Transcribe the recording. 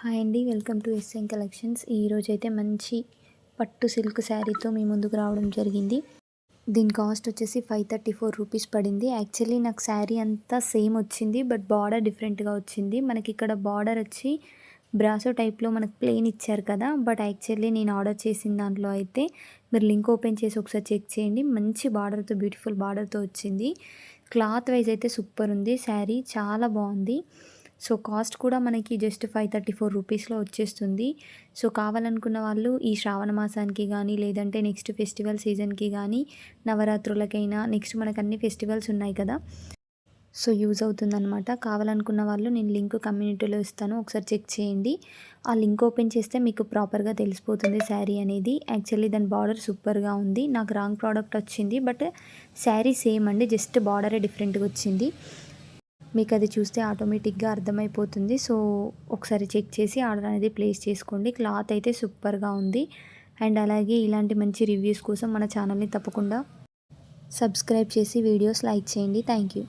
Hi అండి, welcome to SN collections. ఈరోజైతే మంచి పట్టు సిల్క్ శారీతో మీ ముందుకు రావడం జరిగింది. దీని కాస్ట్ వచ్చేసి 534 రూపీస్ పడింది. యాక్చువల్లీ నాకు శారీ అంతా సేమ్ వచ్చింది, బట్ బార్డర్ డిఫరెంట్గా వచ్చింది. మనకి ఇక్కడ బార్డర్ వచ్చి బ్రాసో టైప్లో మనకు ప్లెయిన్ ఇచ్చారు కదా, బట్ యాక్చువల్లీ నేను ఆర్డర్ చేసిన దాంట్లో అయితే మీరు లింక్ ఓపెన్ చేసి ఒకసారి చెక్ చేయండి. మంచి బార్డర్తో, బ్యూటిఫుల్ బార్డర్తో వచ్చింది. క్లాత్ వైజ్ అయితే సూపర్ ఉంది. శారీ చాలా బాగుంది. సో కాస్ట్ కూడా మనకి జస్ట్ 534 రూపీస్లో వచ్చేస్తుంది. సో కావాలనుకున్న వాళ్ళు ఈ శ్రావణ మాసానికి కానీ, లేదంటే నెక్స్ట్ ఫెస్టివల్ సీజన్కి కానీ, నవరాత్రులకైనా, నెక్స్ట్ మనకు అన్ని ఫెస్టివల్స్ ఉన్నాయి కదా, సో యూజ్ అవుతుందన్నమాట. కావాలనుకున్న వాళ్ళు నేను లింక్ కమ్యూనిటీలో ఇస్తాను, ఒకసారి చెక్ చేయండి. ఆ లింక్ ఓపెన్ చేస్తే మీకు ప్రాపర్గా తెలిసిపోతుంది శారీ అనేది. యాక్చువల్లీ దాని బార్డర్ సూపర్గా ఉంది. నాకు రాంగ్ ప్రోడక్ట్ వచ్చింది, బట్ శారీ సేమ్ అండి, జస్ట్ బార్డరే డిఫరెంట్గా వచ్చింది. మీకు అది చూస్తే ఆటోమేటిక్గా అర్థమైపోతుంది. సో ఒకసారి చెక్ చేసి ఆర్డర్ అనేది ప్లేస్ చేసుకోండి. క్లాత్ అయితే సూపర్గా ఉంది. అండ్ అలాగే ఇలాంటి మంచి రివ్యూస్ కోసం మన ఛానల్ని తప్పకుండా సబ్స్క్రైబ్ చేసి వీడియోస్ లైక్ చేయండి. Thank you.